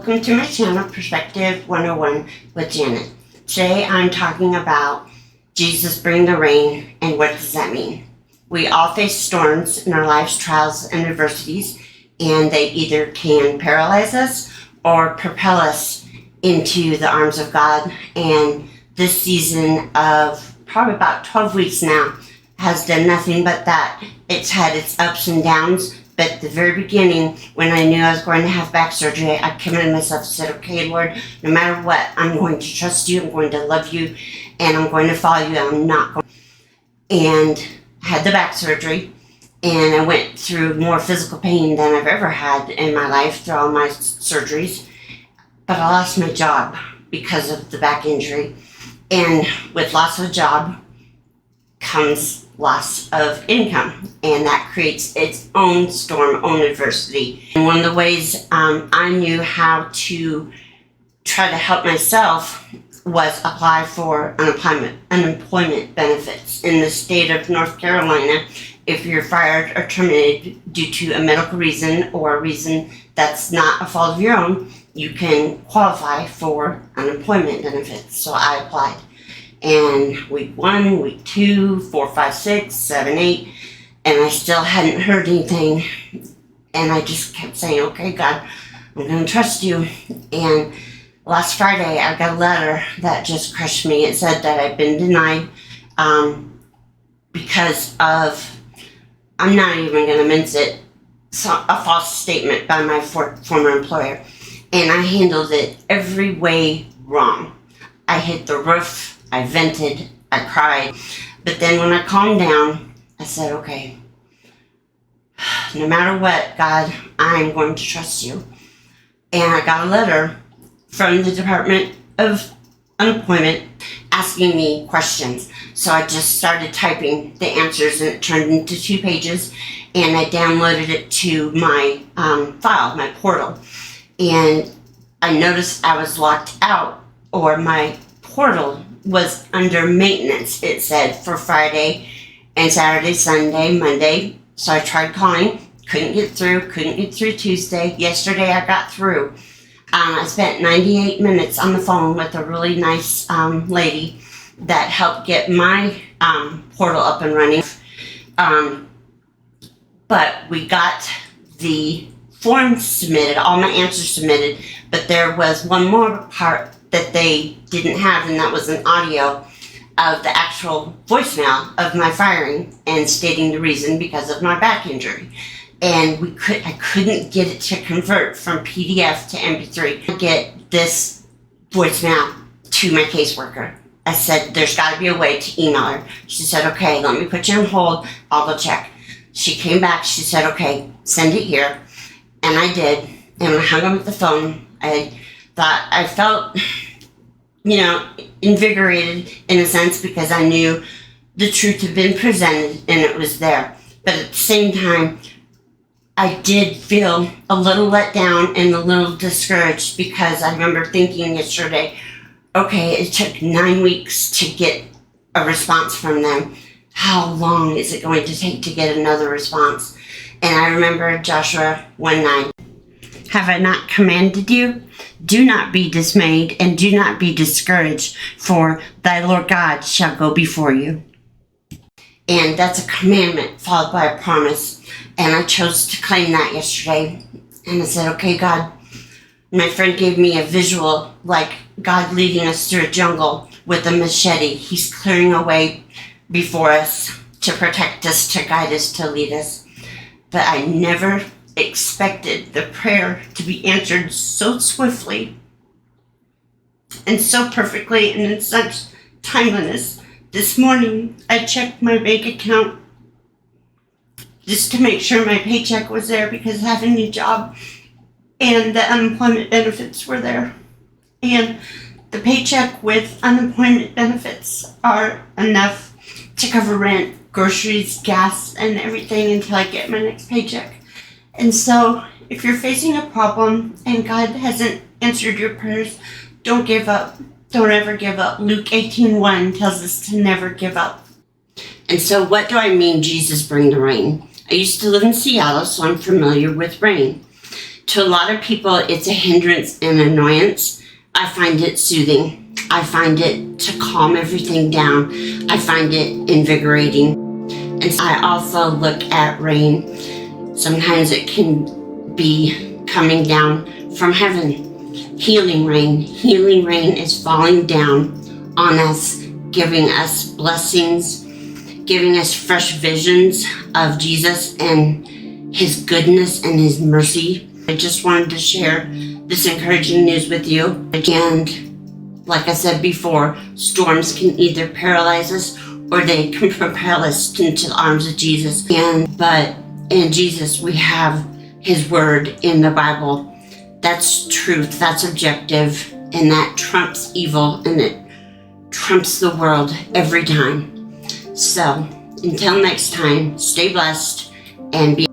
Welcome to my channel, Perspective 101 with Janet. Today I'm talking about Jesus bring the rain and what does that mean? We all face storms in our lives, trials and adversities, and they either can paralyze us or propel us into the arms of God. And this season of probably about 12 weeks now has done nothing but that. It's had its ups and downs. But at the very beginning, when I knew I was going to have back surgery, I committed myself and said, okay, Lord, no matter what, I'm going to trust you, I'm going to love you, and I'm going to follow you, I'm not going to. And had the back surgery, and I went through more physical pain than I've ever had in my life through all my surgeries. But I lost my job because of the back injury. And with loss of a job comes loss of income, and that creates its own storm, own adversity. And one of the ways I knew how to try to help myself was apply for unemployment benefits. In the state of North Carolina, if you're fired or terminated due to a medical reason or a reason that's not a fault of your own, you can qualify for unemployment benefits. So I applied. And week 1, week 2, 4, 5, 6, 7, 8, and I still hadn't heard anything. And I just kept saying, okay, God, I'm going to trust you. And last Friday, I got a letter that just crushed me. It said that I've been denied because of, I'm not even going to mince it, a false statement by my former employer. And I handled it every way wrong. I hit the roof. I vented, I cried, but then when I calmed down, I said, okay, no matter what, God, I'm going to trust you. And I got a letter from the Department of Unemployment asking me questions. So I just started typing the answers, and it turned into 2 pages, and I downloaded it to my file, my portal. And I noticed I was locked out, or my portal was under maintenance, it said, for Friday and Saturday, Sunday, Monday. So I tried calling, couldn't get through Tuesday. Yesterday I got through. I spent 98 minutes on the phone with a really nice lady that helped get my portal up and running. But we got the forms submitted, all my answers submitted, but there was one more part that they didn't have, and that was an audio of the actual voicemail of my firing and stating the reason because of my back injury. And I couldn't get it to convert from PDF to MP3. I get this voicemail to my caseworker. I said, there's got to be a way to email her. She said, okay, let me put you on hold. I'll go check. She came back. She said, okay, send it here. And I did. And when I hung up the phone, I felt, invigorated in a sense, because I knew the truth had been presented and it was there. But at the same time, I did feel a little let down and a little discouraged, because I remember thinking yesterday, okay, it took 9 weeks to get a response from them. How long is it going to take to get another response? And I remember Joshua 1:9. Have I not commanded you? Do not be dismayed, and do not be discouraged, for thy Lord God shall go before you. And that's a commandment followed by a promise. And I chose to claim that yesterday. And I said, okay, God. My friend gave me a visual like God leading us through a jungle with a machete. He's clearing a way before us to protect us, to guide us, to lead us. But I never expected the prayer to be answered so swiftly and so perfectly and in such timeliness. This morning, I checked my bank account just to make sure my paycheck was there, because I have a new job and the unemployment benefits were there. And the paycheck with unemployment benefits are enough to cover rent, groceries, gas, and everything until I get my next paycheck. And so, if you're facing a problem and God hasn't answered your prayers, don't give up. Don't ever give up. Luke 18:1 tells us to never give up. And so what do I mean, Jesus bring the rain? I used to live in Seattle, so I'm familiar with rain. To a lot of people, it's a hindrance and annoyance. I find it soothing. I find it to calm everything down. I find it invigorating. And I also look at rain. Sometimes it can be coming down from heaven. Healing rain. Healing rain is falling down on us, giving us blessings, giving us fresh visions of Jesus and His goodness and His mercy. I just wanted to share this encouraging news with you. And like I said before, storms can either paralyze us or they can propel us into the arms of Jesus. But in Jesus, we have His word in the Bible. That's truth, that's objective, and that trumps evil, and it trumps the world every time. So, until next time, stay blessed and be